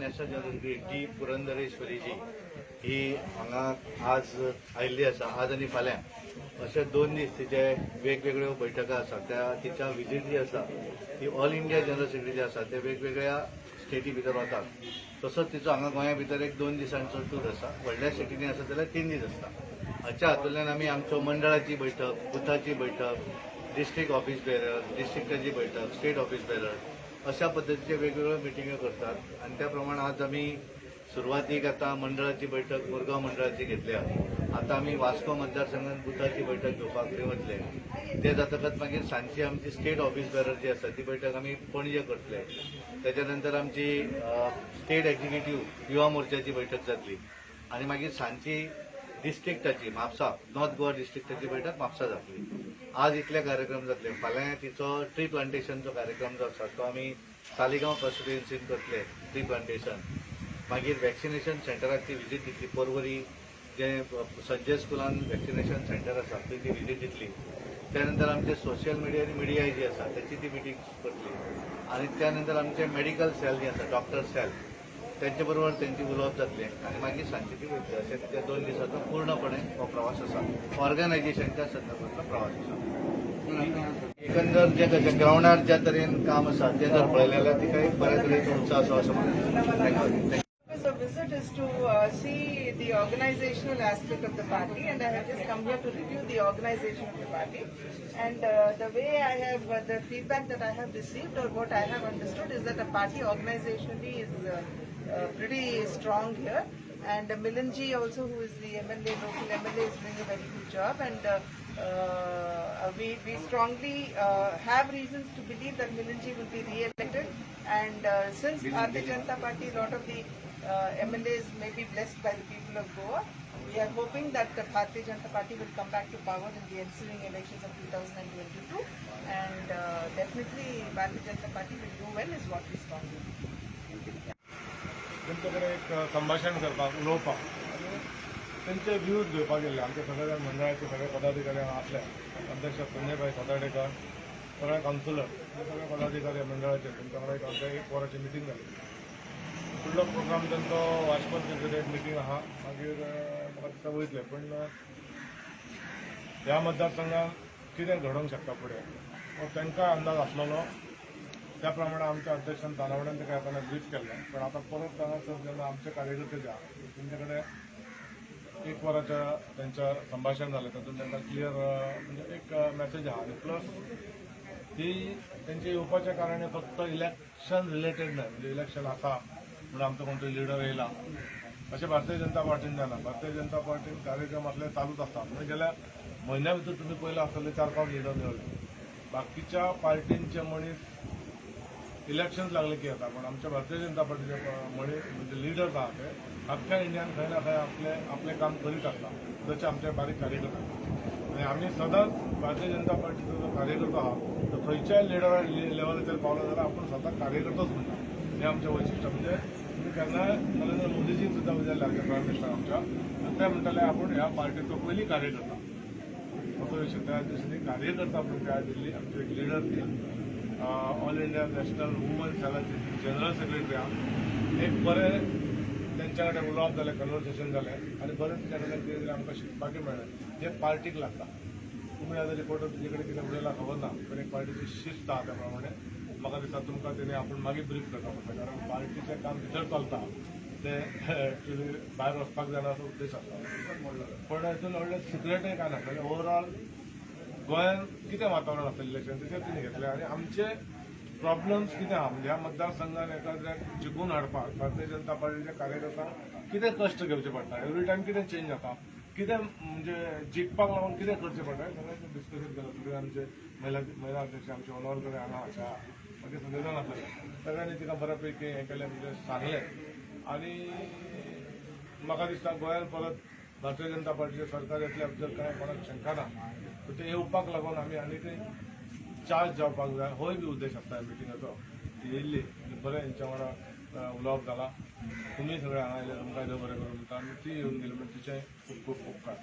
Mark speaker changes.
Speaker 1: National general T पुरंदरेश्वरी जी ही हांगा आज आयिल्ली आसा. आज आनी फाल्यां अशे 2 दीस तिचे वेगवेगळ्यो बैठका आसा. त्या तिच्या विजीट जी आसा ती ऑल इंडिया जनरल सेक्रेटरी जे आसा ते वेगवेगळ्या स्टेटी भितर वतात. तसोच तिचो हांगा गोंया भितर एक 2 दिसांचो टूर आसा. व्हडल्या सिटींनी आसा जाल्यार 3 दीस आसता. हाच्या हातूंतल्यान आमी आमच्यो मंडळाची बैठक, बुथाची बैठक, डिस्ट्रिक्ट ऑफिस बेरर, डिस्ट्रिक्टाची बैठक, स्टेट ऑफिस बेरर अशा पद्दतीचे वेगवेगळ्यो मिटिंग्यो करतात. आणि त्या प्रमाण आज आमी सुरवातीक आता मंडळाची बैठक मुरगांव मंडळाची घेतल्या. आता आमी वास्को मतदारसंघात बुथाची बैठक घेवपाक थंय वतले. ते जातकच मागीर सांजची आमची स्टेट ऑफिस बेरर जी आसा ती बैठक आमी पणजे करतले. त्याच्या नंतर आमची स्टेट एक्झिक्युटिव्ह युवा मोर्चाची बैठक जातली. आणि मागीर सांजची डिस्ट्रिक्टाची म्हापसा नॉर्थ गोवा डिस्ट्रिक्टाची बैठक म्हापसा जातली. आज इतले कार्यक्रम जातले. फाल्यां तिचो ट्री प्लांटेशनचो कार्यक्रम जो आसा तो आमी सालिगांव कॉन्स्टिट्युएन्सीन करतले ट्री प्लांटेशन. मागीर वॅक्सिनेशन सेंटराक ती विजीट दितली. परवरी जे संजय स्कुलान वॅक्सिनेशन सेंटर आसा थंय ती विजीट दितली. त्यानंतर आमचे सोशल मिडिया जी आसा त्याची ती मिटींग करतली. आणि त्यानंतर आमचे मेडिकल सेल जे आसा डॉक्टर सेल त्यांचे बरोबर त्यांची उलोवप जातले. आणि मागीर सांजची ती वयतली. अशे त्या 2 दिसाचो पूर्णपणे हो प्रवास आसा. ऑर्गनायझेशनच्या संदर्भातलो प्रवास आसा. एकंदर जे ग्राउंडार ज्या तरेन काम आसा ते जर पळयलें जाल्यार तिका एक बऱ्या तरेचो उत्साह आसा असो म्हणून.
Speaker 2: The visit is to see the organizational aspect of the party, and I have just come here to review the organization of the party. And the way I have, the feedback that I have received or what I have understood is that the party organizationally is pretty strong here. And Milanji also, who is the MLA, local MLA, is doing a very good job. And we strongly have reasons to believe that Milanji will be re-elected. And since Bharatiya Janata Party, a lot of the MLAs may be blessed by the people of Goa, we are hoping that the Bharatiya Janata Party will come back to power in the ensuing elections of 2022. And definitely Bharatiya Janata Party will do well is what we strongly believe.
Speaker 3: त्यांच्याकडे एक संभाषण करपाक उलोवपाक आनी त्यांचे views घेवपाक गेल्ले. आमच्या सगळ्या मंडळाचे सगळे पदाधिकारी आसले. अध्यक्ष संजय भाई खोताडेकर, सगळे कावन्सिलर, सगळे पदाधिकारी मंडळाचे त्यांच्या वांगडा एक आमच्या 1 वराची मिटींग जाली. फुडलो प्रोग्राम त्यांचो वाजपेयी सेक्रेटरीएट मिटींग आहा. मागीर म्हाका दिसता वयतले. पण ह्या मतदारसंघात कितें घडोवंक शकता फुडें हो तांकां अंदाज आसलेलो. त्या प्रमाणे आमच्या अध्यक्षान तानावड्यान ताका येताना ब्रीफ केल्लें. पण आता परत हांगासर जेन्ना आमचे कार्यकर्ते जे आहा तेंचे कडेन 1 वराचें तेंचें संभाशण जालें. तातूंत तांकां क्लियर म्हणजे एक मॅसेज आहा. आनी प्लस ती तेंचे येवपाचें कारण फक्त इलेक्शन रिलेटेड न्हय. म्हणजे इलेक्शन आसा म्हणून आमचो कोण तरी लिडर येयला अशें भारतीय जनता पार्टीन जाना. भारतीय जनता पार्टीन कार्यक्रम असले चालूच आसता. म्हणजे गेल्या म्हयन्या भितर तुमी पयलें आसतले 4-5 लिडर मेळ्ळे. बाकीच्या पार्टींचे मनीस इलेक्शन्स लागले की येता. पण आमच्या भारतीय जनता पार्टीचे मनीस म्हणजे लिडर्स आहात ते अख्ख्या इंडियान खंय ना खंय आपले काम करीत आसता. जसे आमचे बारीक कार्यकर्ते. आणि आम्ही सदांच भारतीय जनता पार्टीचो जो कार्यकर्तो आहा तो खंयच्याय लिडर लेवलाचेर पावलो जाल्यार आपूण स्वता कार्यकर्तोच म्हणटा. हे आमचें वैशिश्ट्य. म्हणजे तुम्ही केन्नाय नरेंद्र मोदीजीक सुद्दां विचारलें आमच्या प्रायम मिनिस्टर आमच्या आनी ते म्हणटाले आपूण ह्या पार्टीचो पयलीं कार्यकर्ता असो विशय. त्या दिसांनी कार्यकर्ता म्हणून काय दिल्ली आमची एक लिडर ती ऑल इंडिया नॅशनल वुमन सेलाची जनरल सेक्रेटरी आहा. एक बरें तेंच्या कडेन उलोवप जालें, कन्वर्सेशन जालें आनी बरें तेंच्या कडल्यान कितें तरी आमकां शिकपाकूय मेळ्ळें जे पार्टीक लागता. तुमी आतां रिपोर्टर तुजे कडेन कितें उलयलां खबर ना. पण एक पार्टीची शिस्त आहा त्या प्रमाणे म्हाका दिसता तुमकां तेणी आपूण मागीर ब्रीफ करता पडटा. कारण पार्टीचें काम भितर चलता ते एक्चुली भायर वचपाक जायना असो उद्देश आसता. पण हातूंत व्हडलें सिक्रेटय काय नासलें. ओवरऑल गोंयांत कितें वातावरण आसलें इलेक्शन तेजेर तिणें घेतलें. आनी आमचे प्रॉब्लम्स कितें आहा म्हणजे ह्या मतदारसंघात एखाद्याक जिखून हाडपाक भारतीय जनता पार्टीच्या कार्यकर्त्यांक कितें कश्ट घेवचे पडटा. एवरी टायम कितें चेंज जाता. कितें म्हणजे जिखपाक लागून कितें करचें पडटा हें सगळें डिस्कशन केलें. तुवें आमचे महिला अध्यक्ष आमचे ओनवर हांगा आसा मागीर सगळे जाण आसले. सगळ्यांनी तिका बऱ्यापैकी हें केलें म्हणजे सांगलें. आनी म्हाका दिसता गोंयांत परत भारतीय जनता पार्टीचें सरकार येतलें जर कांय कोणाक शंका ना. सो ते येवपाक लागून आमी आनीकय चार्ज जावपाक जाय होय बी उद्देश आसता ह्या मिटिंगाचो. ती येयल्ली बरें हेंच्या वांगडा उलोवप जालां. तुमी सगळे हांगा आयले तुमकां देव बरें करूं म्हणटा. आनी ती येवन गेली म्हणजे तिचें खूब खूब उपकार.